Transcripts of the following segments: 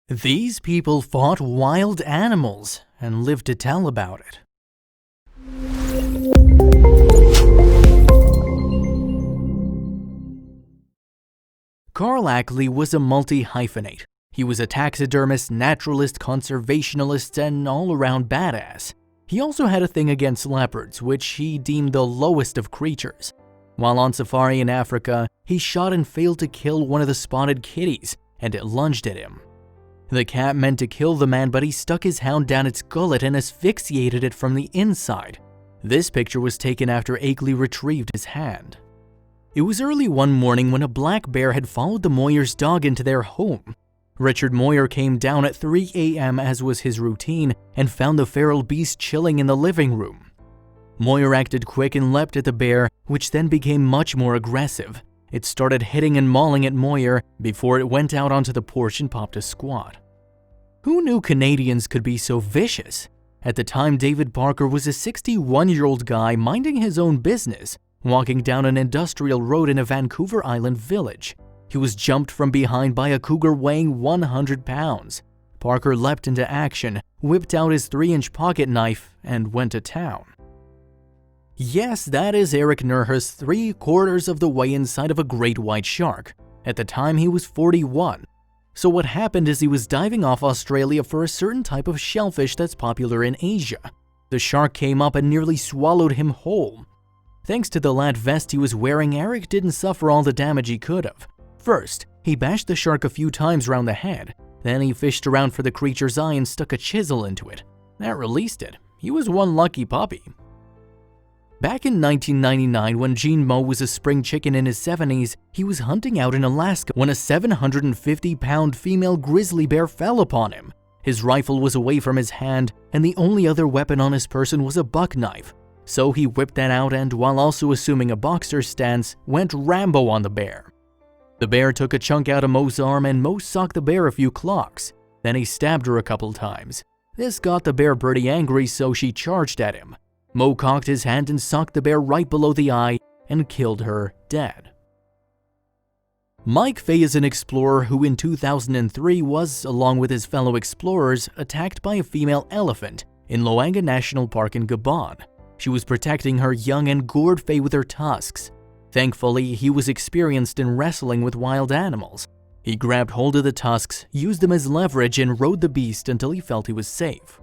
These people fought wild animals and lived to tell about it. Carl Akeley was a multi-hyphenate. He was a taxidermist, naturalist, conservationalist, and all-around badass. He also had a thing against leopards, which he deemed the lowest of creatures. While on safari in Africa, he shot and failed to kill one of the spotted kitties, and it lunged at him. The cat meant to kill the man, but he stuck his hound down its gullet and asphyxiated it from the inside. This picture was taken after Akeley retrieved his hand. It was early one morning when a black bear had followed the Moyers' dog into their home. Richard Moyer came down at 3 a.m. as was his routine and found the feral beast chilling in the living room. Moyer acted quick and leapt at the bear, which then became much more aggressive. It started hitting and mauling at Moyer before it went out onto the porch and popped a squat. Who knew Canadians could be so vicious? At the time, David Parker was a 61-year-old guy minding his own business, walking down an industrial road in a Vancouver Island village. He was jumped from behind by a cougar weighing 100 pounds. Parker leapt into action, whipped out his 3-inch pocket knife, and went to town. Yes, that is Eric Neuhus 3/4 of the way inside of a great white shark. At the time, he was 41. So what happened is he was diving off Australia for a certain type of shellfish that's popular in Asia. The shark came up and nearly swallowed him whole. Thanks to the lat vest he was wearing, Eric didn't suffer all the damage he could have. First, he bashed the shark a few times around the head. Then he fished around for the creature's eye and stuck a chisel into it. That released it. He was one lucky puppy. Back in 1999, when Gene Moe was a spring chicken in his 70s, he was hunting out in Alaska when a 750-pound female grizzly bear fell upon him. His rifle was away from his hand, and the only other weapon on his person was a buck knife. So he whipped that out and, while also assuming a boxer stance, went Rambo on the bear. The bear took a chunk out of Moe's arm and Moe socked the bear a few clocks. Then he stabbed her a couple times. This got the bear pretty angry, so she charged at him. Moe cocked his hand and socked the bear right below the eye and killed her dead. Mike Fay is an explorer who in 2003 was, along with his fellow explorers, attacked by a female elephant in Luanga National Park in Gabon. She was protecting her young and gored Fay with her tusks. Thankfully, he was experienced in wrestling with wild animals. He grabbed hold of the tusks, used them as leverage, and rode the beast until he felt he was safe.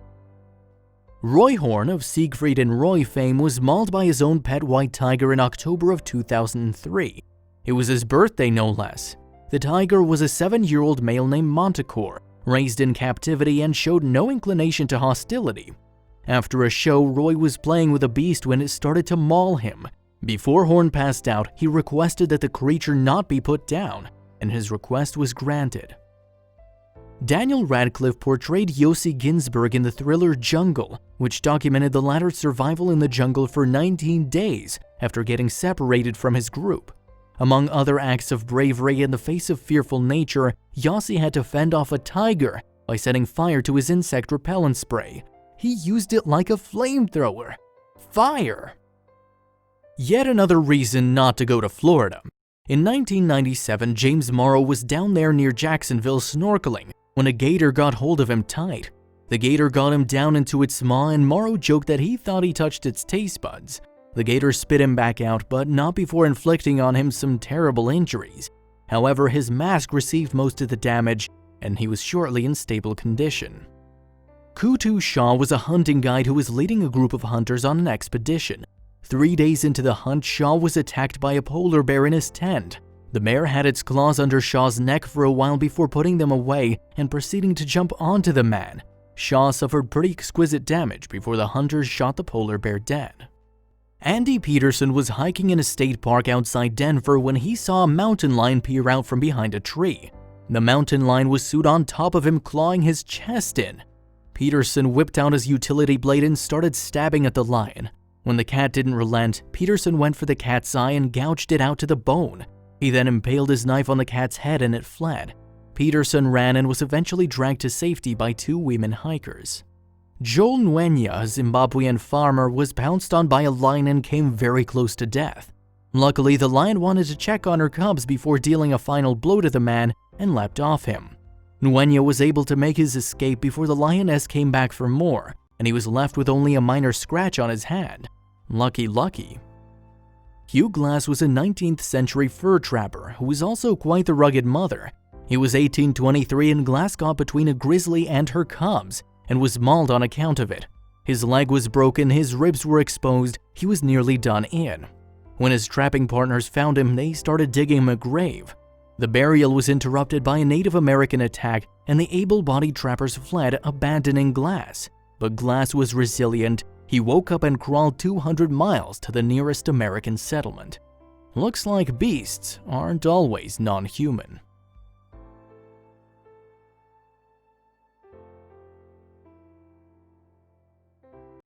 Roy Horn of Siegfried and Roy fame was mauled by his own pet white tiger in October of 2003. It was his birthday, no less. The tiger was a 7-year-old male named Montecore, raised in captivity and showed no inclination to hostility. After a show, Roy was playing with the beast when it started to maul him. Before Horn passed out, he requested that the creature not be put down, and his request was granted. Daniel Radcliffe portrayed Yossi Ginsberg in the thriller Jungle, which documented the latter's survival in the jungle for 19 days after getting separated from his group. Among other acts of bravery in the face of fearful nature, Yossi had to fend off a tiger by setting fire to his insect repellent spray. He used it like a flamethrower. Fire! Yet another reason not to go to Florida. In 1997, James Morrow was down there near Jacksonville snorkeling when a gator got hold of him tight. The gator got him down into its maw, and Morrow joked that he thought he touched its taste buds. The gator spit him back out, but not before inflicting on him some terrible injuries. However, his mask received most of the damage, and he was shortly in stable condition. Coutu Shaw was a hunting guide who was leading a group of hunters on an expedition. 3 days into the hunt, Shaw was attacked by a polar bear in his tent. The bear had its claws under Shaw's neck for a while before putting them away and proceeding to jump onto the man. Shaw suffered pretty exquisite damage before the hunters shot the polar bear dead. Andy Peterson was hiking in a state park outside Denver when he saw a mountain lion peer out from behind a tree. The mountain lion was sewed on top of him, clawing his chest in. Peterson whipped out his utility blade and started stabbing at the lion. When the cat didn't relent, Peterson went for the cat's eye and gouged it out to the bone. He then impaled his knife on the cat's head and it fled. Peterson ran and was eventually dragged to safety by 2 women hikers. Joel Nuenya, a Zimbabwean farmer, was pounced on by a lion and came very close to death. Luckily, the lion wanted to check on her cubs before dealing a final blow to the man and leapt off him. Nuenya was able to make his escape before the lioness came back for more, and he was left with only a minor scratch on his hand. Lucky. Hugh Glass was a 19th century fur trapper who was also quite the rugged mother. He was 1823 and Glass got between a grizzly and her cubs and was mauled on account of it. His leg was broken, his ribs were exposed, he was nearly done in. When his trapping partners found him, they started digging him a grave. The burial was interrupted by a Native American attack and the able-bodied trappers fled, abandoning Glass. But Glass was resilient. He woke up and crawled 200 miles to the nearest American settlement. Looks like beasts aren't always non-human.